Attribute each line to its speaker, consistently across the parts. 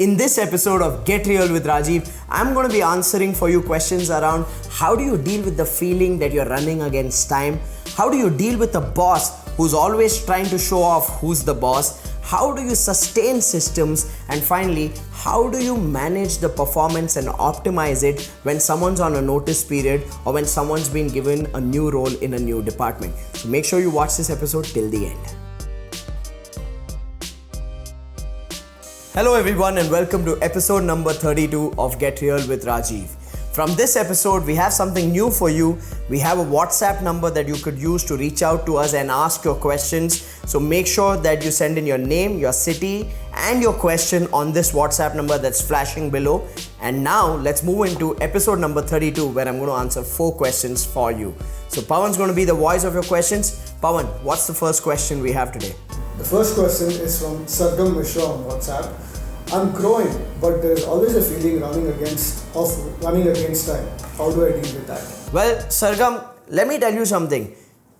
Speaker 1: In this episode of Get Real with Rajiv, I'm going to be answering for you questions around how do you deal with the feeling that you're running against time? How do you deal with a boss who's always trying to show off who's the boss? How do you sustain systems? And finally, how do you manage the performance and optimize it when someone's on a notice period or when someone's been given a new role in a new department? So make sure you watch this episode till the end. Hello everyone and welcome to episode number 32 of Get Real with Rajiv. From this episode, we have something new for you. We have a WhatsApp number that you could use to reach out to us and ask your questions. So make sure that you send in your name, your city, and your question on this WhatsApp number that's flashing below. And now let's move into episode number 32 where I'm going to answer 4 questions for you. So Pawan's going to be the voice of your questions. Pawan, what's the first question we have today?
Speaker 2: The first question is from Sargam Mishra on WhatsApp. I'm growing, but there's always a feeling running against time. How do I deal with that?
Speaker 1: Well, Sargam, let me tell you something.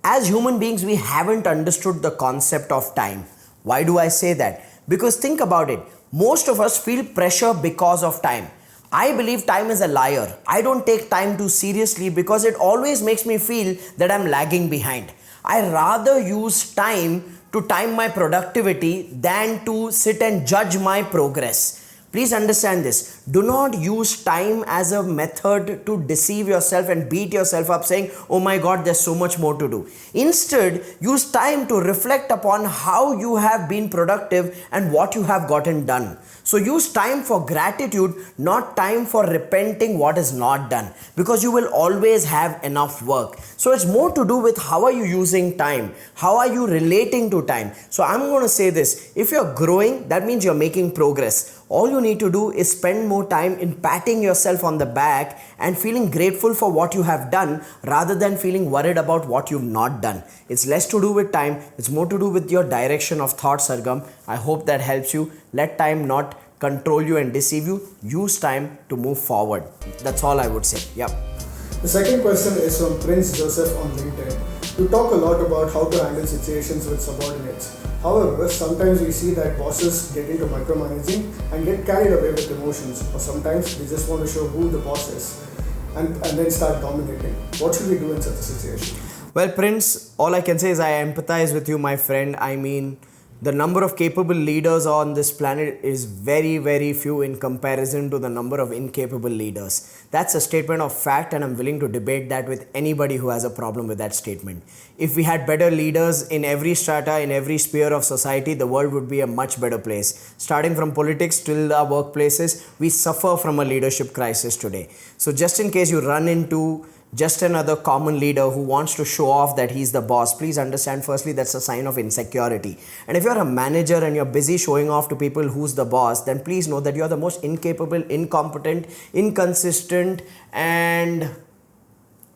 Speaker 1: As human beings, we haven't understood the concept of time. Why do I say that? Because think about it. Most of us feel pressure because of time. I believe time is a liar. I don't take time too seriously because it always makes me feel that I'm lagging behind. I rather use time to time my productivity than to sit and judge my progress. Please understand this. Do not use time as a method to deceive yourself and beat yourself up saying, oh my God, there's so much more to do. Instead, use time to reflect upon how you have been productive and what you have gotten done. So use time for gratitude, not time for repenting what is not done, because you will always have enough work. So it's more to do with how are you using time? How are you relating to time? So I'm going to say this. If you're growing, that means you're making progress. All you need to do is spend more time in patting yourself on the back and feeling grateful for what you have done rather than feeling worried about what you've not done. It's less to do with time. It's more to do with your direction of thought, Sargam. I hope that helps you. Let time not control you and deceive you. Use time to move forward. That's all I would say. Yep.
Speaker 2: The second question is from Prince Joseph on LinkedIn. You talk a lot about how to handle situations with subordinates. However, sometimes we see that bosses get into micromanaging and get carried away with emotions, or sometimes they just want to show who the boss is and then start dominating. What should we do in such a situation?
Speaker 1: Well, Prince, all I can say is I empathize with you, my friend. I mean, the number of capable leaders on this planet is very, very few in comparison to the number of incapable leaders. That's a statement of fact, and I'm willing to debate that with anybody who has a problem with that statement. If we had better leaders in every strata, in every sphere of society, the world would be a much better place. Starting from politics till our workplaces, we suffer from a leadership crisis today. So just in case you run into just another common leader who wants to show off that he's the boss, please understand firstly that's a sign of insecurity. And if you're a manager and you're busy showing off to people who's the boss, then please know that you're the most incapable, incompetent, inconsistent, and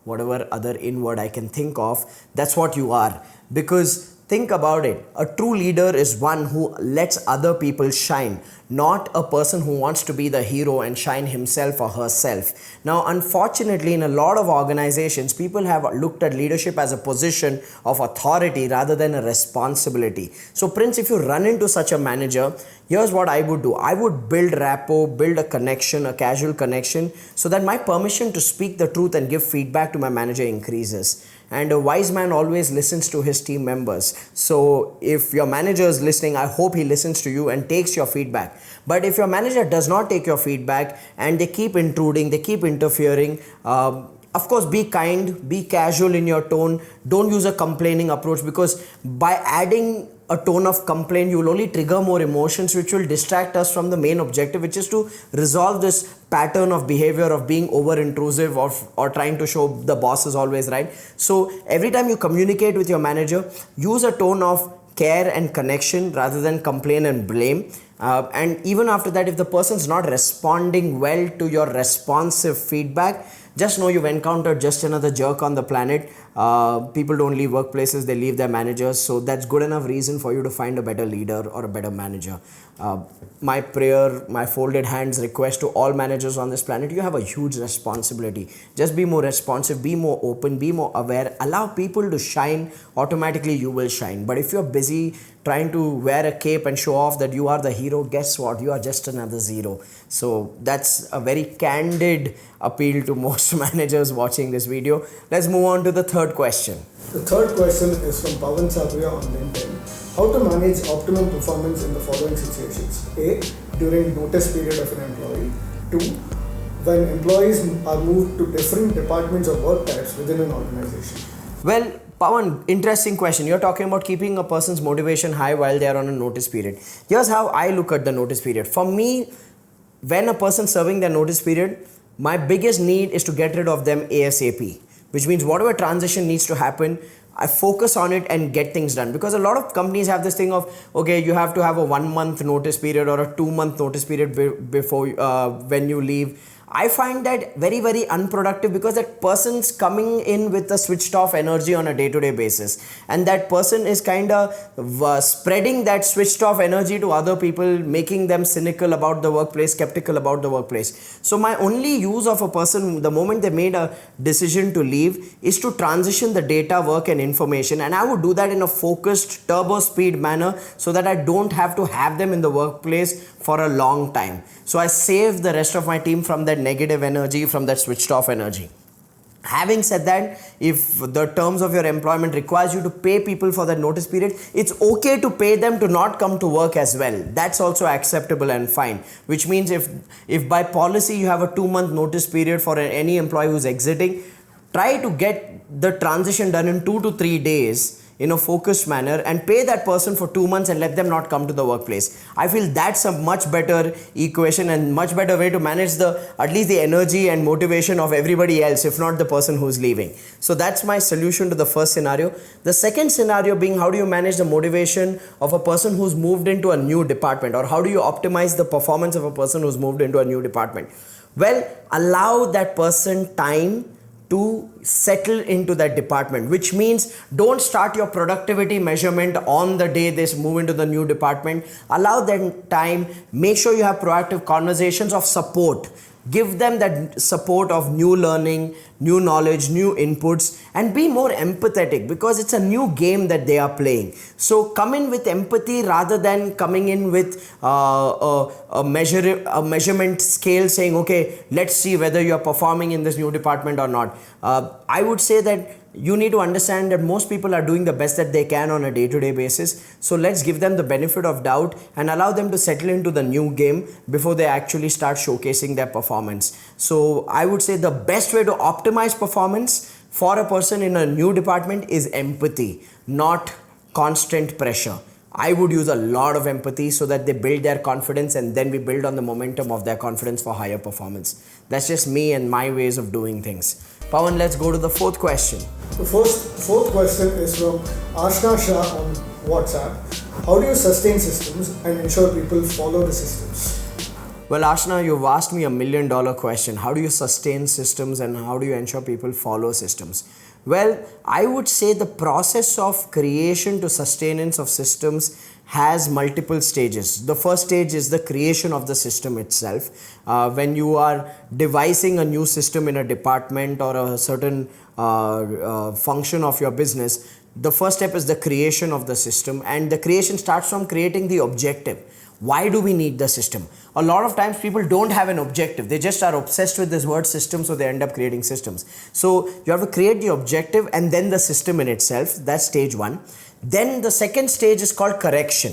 Speaker 1: whatever other in word I can think of, that's what you are. Because think about it, a true leader is one who lets other people shine, not a person who wants to be the hero and shine himself or herself. Now, unfortunately, in a lot of organizations, people have looked at leadership as a position of authority rather than a responsibility. So, Prince, if you run into such a manager, here's what I would do. I would build rapport, build a connection, a casual connection, so that my permission to speak the truth and give feedback to my manager increases. And a wise man always listens to his team members. So if your manager is listening, I hope he listens to you and takes your feedback. But if your manager does not take your feedback and they keep intruding, they keep interfering, of course, be kind, be casual in your tone. Don't use a complaining approach, because by adding a tone of complaint, you will only trigger more emotions, which will distract us from the main objective, which is to resolve this pattern of behavior of being over intrusive or trying to show the boss is always right. So every time you communicate with your manager, use a tone of care and connection rather than complain and blame. And even after that, if the person's not responding well to your responsive feedback, just know you've encountered just another jerk on the planet. People don't leave workplaces, they leave their managers. So that's good enough reason for you to find a better leader or a better manager. My prayer, my folded hands request to all managers on this planet, you have a huge responsibility. Just be more responsive, be more open, be more aware, allow people to shine, automatically you will shine. But if you're busy trying to wear a cape and show off that you are the hero hero, guess what? You are just another zero. So that's a very candid appeal to most managers watching this video. Let's move on to the third question.
Speaker 2: The third question is from Pawan Sabria on LinkedIn. How to manage optimum performance in the following situations? A. During notice period of an employee. 2. When employees are moved to different departments or work types within an organization.
Speaker 1: Well, Pawan, interesting question. You're talking about keeping a person's motivation high while they are on a notice period. Here's how I look at the notice period. For me, when a person's serving their notice period, my biggest need is to get rid of them ASAP, which means whatever transition needs to happen, I focus on it and get things done. Because a lot of companies have this thing of, okay, you have to have a 1 month notice period or a 2 month notice period before when you leave. I find that very, very unproductive, because that person's coming in with a switched off energy on a day-to-day basis, and that person is kind of spreading that switched off energy to other people, making them cynical about the workplace, skeptical about the workplace. So my only use of a person the moment they made a decision to leave is to transition the data, work and information, and I would do that in a focused turbo speed manner so that I don't have to have them in the workplace for a long time. So I save the rest of my team from that negative energy, from that switched off energy. Having said that, if the terms of your employment requires you to pay people for that notice period, it's okay to pay them to not come to work as well. That's also acceptable and fine. Which means if by policy you have a 2 month notice period for any employee who's exiting, try to get the transition done in 2 to 3 days in a focused manner and pay that person for 2 months and let them not come to the workplace. I feel that's a much better equation and much better way to manage at least the energy and motivation of everybody else, if not the person who's leaving. So that's my solution to the first scenario. The second scenario being, how do you manage the motivation of a person who's moved into a new department, or how do you optimize the performance of a person who's moved into a new department? Well, allow that person time to settle into that department, which means don't start your productivity measurement on the day they move into the new department. Allow them time. Make sure you have proactive conversations of support. Give them that support of new learning, new knowledge, new inputs, and be more empathetic, because it's a new game that they are playing. So come in with empathy rather than coming in with a measurement scale saying, okay, let's see whether you're performing in this new department or not. I would say that you need to understand that most people are doing the best that they can on a day-to-day basis. So let's give them the benefit of doubt and allow them to settle into the new game before they actually start showcasing their performance. So I would say the best way to optimize performance for a person in a new department is empathy, not constant pressure. I would use a lot of empathy so that they build their confidence, and then we build on the momentum of their confidence for higher performance. That's just me and my ways of doing things. Pawan, let's go to the fourth question.
Speaker 2: The fourth question is from Ashna Shah on WhatsApp. How do you sustain systems and ensure people follow the systems?
Speaker 1: Well, Ashna, you've asked me $1 million question. How do you sustain systems and how do you ensure people follow systems? Well, I would say the process of creation to sustenance of systems has multiple stages. The first stage is the creation of the system itself. When you are devising a new system in a department or a certain function of your business, the first step is the creation of the system, and the creation starts from creating the objective. Why do we need the system? A lot of times people don't have an objective. They just are obsessed with this word system, so they end up creating systems. So you have to create the objective and then the system in itself. That's stage one. Then the second stage is called correction.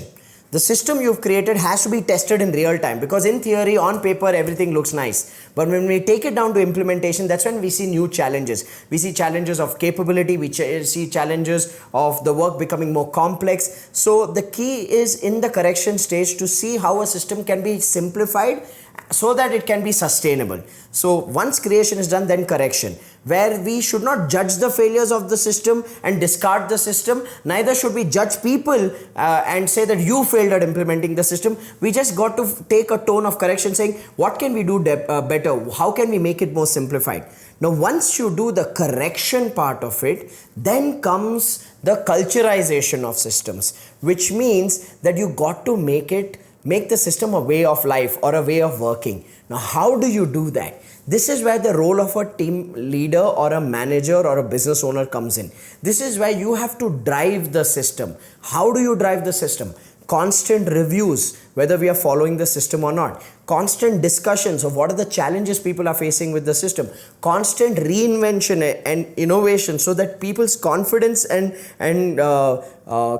Speaker 1: The system you've created has to be tested in real time, because in theory, on paper, everything looks nice. But when we take it down to implementation, that's when we see new challenges. We see challenges of capability. We see challenges of the work becoming more complex. So the key is in the correction stage to see how a system can be simplified so that it can be sustainable. So once creation is done, then correction, where we should not judge the failures of the system and discard the system. Neither should we judge people and say that you failed at implementing the system. We just got to take a tone of correction saying, what can we do better? How can we make it more simplified? Now, once you do the correction part of it, then comes the culturization of systems, which means that you got to make the system a way of life or a way of working. Now, how do you do that? This is where the role of a team leader or a manager or a business owner comes in. This is where you have to drive the system. How do you drive the system? Constant reviews, whether we are following the system or not. Constant discussions of what are the challenges people are facing with the system. Constant reinvention and innovation so that people's confidence and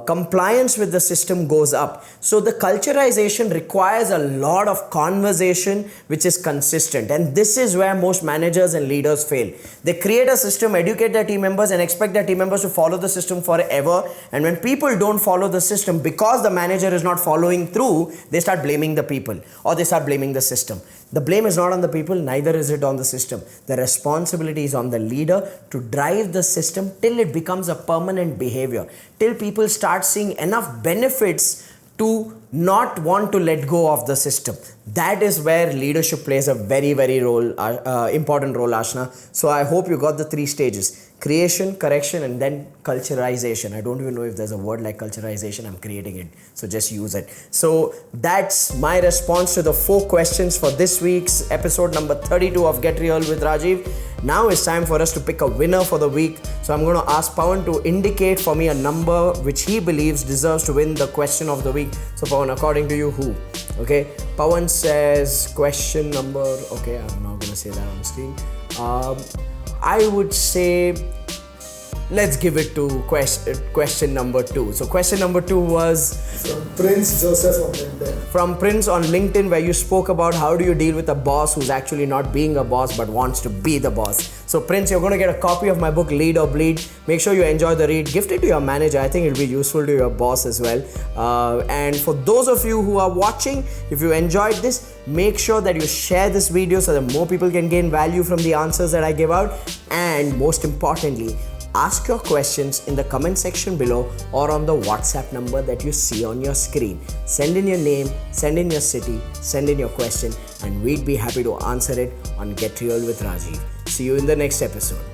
Speaker 1: compliance with the system goes up. So the culturization requires a lot of conversation which is consistent, and this is where most managers and leaders fail. They create a system, educate their team members, and expect their team members to follow the system forever, and when people don't follow the system because the manager is not following through, they start blaming the people or they start blaming the system. The blame is not on the people, neither is it on the system. The responsibility is on the leader to drive the system till it becomes a permanent behavior, till people start seeing enough benefits to not want to let go of the system. That is where leadership plays a very important role, Ashna. So I hope you got the 3 stages: creation, correction, and then culturization. I don't even know if there's a word like culturization. I'm creating it, so just use it. So that's my response to the 4 questions for this week's episode number 32 of Get Real with Rajiv. Now it's time for us to pick a winner for the week. So I'm going to ask Pawan to indicate for me a number which he believes deserves to win the question of the week. So Pawan, according to you, who? Okay, Pawan says question number, okay, I'm not going to say that on screen. I would say let's give it to question number 2. So question number 2 was
Speaker 2: from Prince Joseph on LinkedIn.
Speaker 1: From Prince on LinkedIn, where you spoke about how do you deal with a boss who's actually not being a boss but wants to be the boss. So Prince, you're going to get a copy of my book Lead or Bleed. Make sure you enjoy the read. Gift it to your manager. I think it'll be useful to your boss as well. And for those of you who are watching, if you enjoyed this, make sure that you share this video so that more people can gain value from the answers that I give out. And most importantly, ask your questions in the comment section below or on the WhatsApp number that you see on your screen. Send in your name, send in your city, send in your question, and we'd be happy to answer it on Get Real with Rajiv. See you in the next episode.